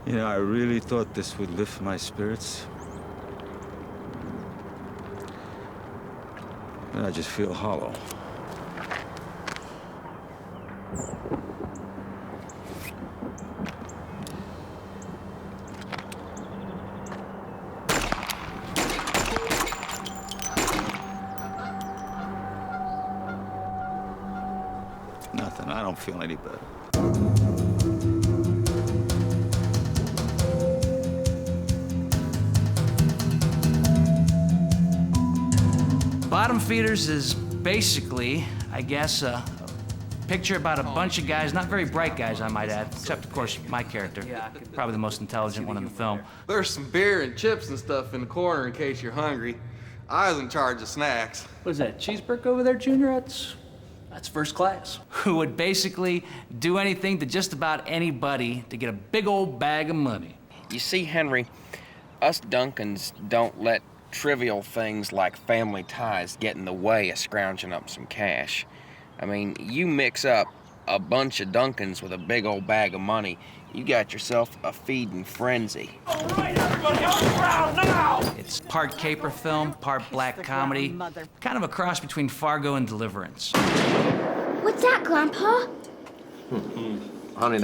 You know, I really thought this would lift my spirits. And I just feel hollow. Nothing. I don't feel any better. Bottom Feeders is basically, I guess, a picture about a bunch of guys, not very bright guys, I might add, except, of course, my character. Probably the most intelligent one in the film. There's some beer and chips and stuff in the corner in case you're hungry. I was in charge of snacks. What is that, cheeseburger over there, Junior? That's first class. Who would basically do anything to just about anybody to get a big old bag of money. You see, Henry, us Duncans don't let trivial things like family ties get in the way of scrounging up some cash. I mean, you mix up a bunch of Duncans with a big old bag of money, you got yourself a feeding frenzy. All right, everybody on the ground now! It's part caper film, part black comedy, kind of a cross between Fargo and Deliverance. What's that, Grandpa? Honey,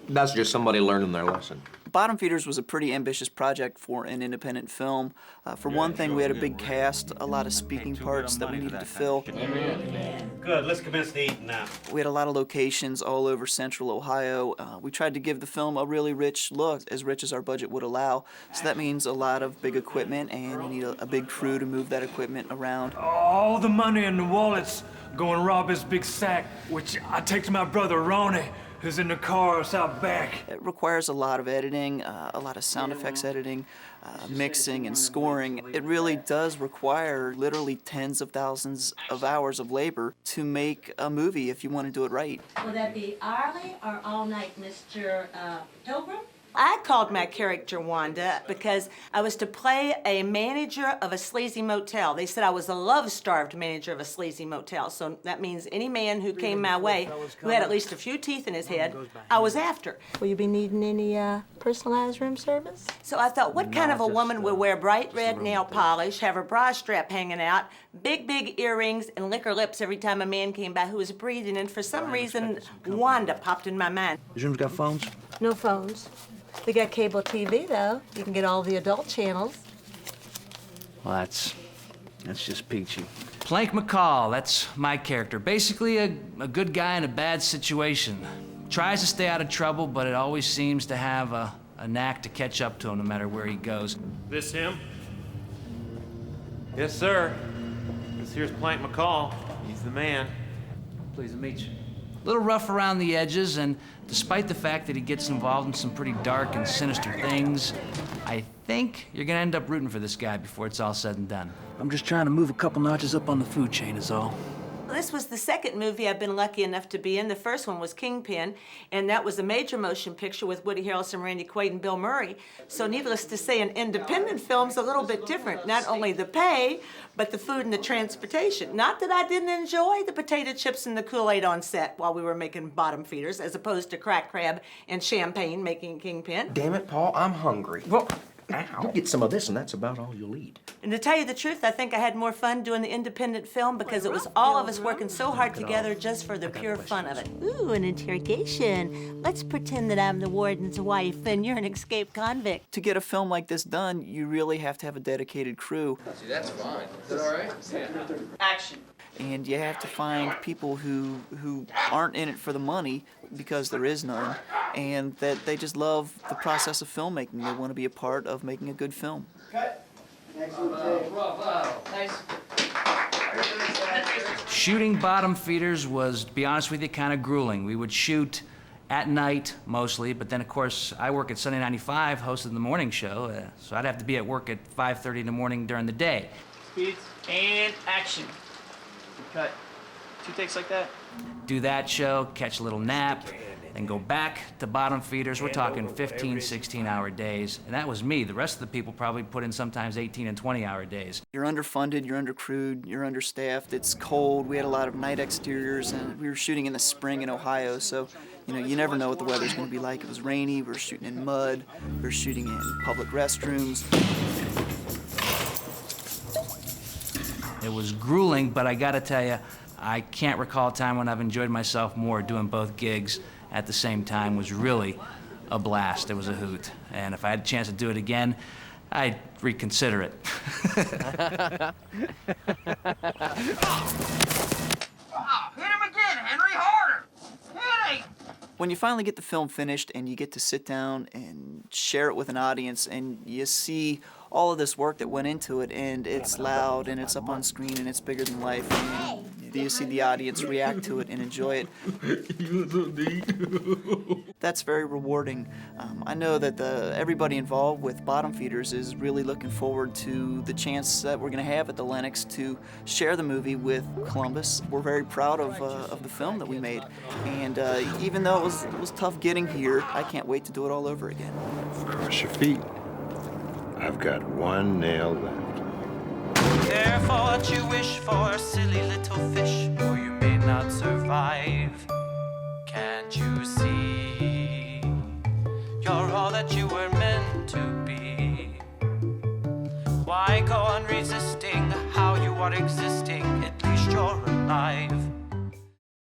that's just somebody learning their lesson. Bottom Feeders was a pretty ambitious project for an independent film. For one thing, we had a big cast, a lot of speaking parts that we needed to fill. Good, let's commence the eating now. We had a lot of locations all over central Ohio. We tried to give the film a really rich look, as rich as our budget would allow. So that means a lot of big equipment, and you need a big crew to move that equipment around. All the money in the wallets go and rob his big sack, which I take to my brother Ronnie, who's in the cars out back. It requires a lot of editing, a lot of sound effects editing, mixing and scoring. It really does require literally tens of thousands of hours of labor to make a movie if you want to do it right. Will that be hourly or all night, Mr. Pilgrim? I called my character Wanda because I was to play a manager of a sleazy motel. They said I was a love-starved manager of a sleazy motel, so that means any man who came my way who had at least a few teeth in his head, I was after. Will you be needing any personalized room service? So I thought, what kind of a woman would wear bright red nail polish, have her bra strap hanging out, big earrings, and lick her lips every time a man came by who was breathing, and for some reason, Wanda popped in my mind. Your room's got phones? No phones. We got cable TV, though. You can get all the adult channels. Well, that's just peachy. Plank McCall, that's my character. Basically a good guy in a bad situation. Tries to stay out of trouble, but it always seems to have a knack to catch up to him no matter where he goes. This him? Yes, sir. This here's Plank McCall. He's the man. Pleased to meet you. A little rough around the edges, and despite the fact that he gets involved in some pretty dark and sinister things, I think you're gonna end up rooting for this guy before it's all said and done. I'm just trying to move a couple notches up on the food chain is all. This was the second movie I've been lucky enough to be in. The first one was Kingpin, and that was a major motion picture with Woody Harrelson, Randy Quaid, and Bill Murray. So needless to say, an independent film's a little bit different. Not only the pay, but the food and the transportation. Not that I didn't enjoy the potato chips and the Kool-Aid on set while we were making Bottom Feeders, as opposed to crack crab and champagne making Kingpin. Damn it, Paul, I'm hungry. Well, you get some of this, and that's about all you'll eat. And to tell you the truth, I think I had more fun doing the independent film because it was all of us working so hard together just for the pure fun of it. Ooh, an interrogation. Let's pretend that I'm the warden's wife and you're an escaped convict. To get a film like this done, you really have to have a dedicated crew. See, that's fine. Is that all right? Yeah. Action. And you have to find people who aren't in it for the money, because there is none, and that they just love the process of filmmaking. They want to be a part of making a good film. Cut. Bravo. Nice. Shooting Bottom Feeders was, to be honest with you, kind of grueling. We would shoot at night mostly, but then of course I work at Sunday 95 hosting the morning show, so I'd have to be at work at 5:30 in the morning during the day. Speeds and action. Cut. 2 takes like that. Do that show, catch a little nap, then go back to Bottom Feeders. We're talking 15, 16-hour days, and that was me. The rest of the people probably put in sometimes 18 and 20-hour days. You're underfunded, you're undercrewed, you're understaffed, it's cold. We had a lot of night exteriors, and we were shooting in the spring in Ohio, so You know, you never know what the weather's going to be like. It was rainy, we were shooting in mud, we were shooting in public restrooms. It was grueling, but I gotta tell you, I can't recall a time when I've enjoyed myself more. Doing both gigs at the same time was really a blast. It was a hoot. And if I had a chance to do it again, I'd reconsider it. Hit him again, Henry, harder! Hit him! When you finally get the film finished and you get to sit down and share it with an audience and you see all of this work that went into it, and it's loud and it's up on screen and it's bigger than life, and you see the audience react to it and enjoy it. That's very rewarding. I know that everybody involved with Bottom Feeders is really looking forward to the chance that we're going to have at the Lenox to share the movie with Columbus. We're very proud of the film that we made, and even though it was tough getting here, I can't wait to do it all over again. Cross your feet. I've got one nail left. Careful what you wish for, silly little fish, or you may not survive. Can't you see? You're all that you were meant to be. Why go on resisting how you are existing? At least you're alive.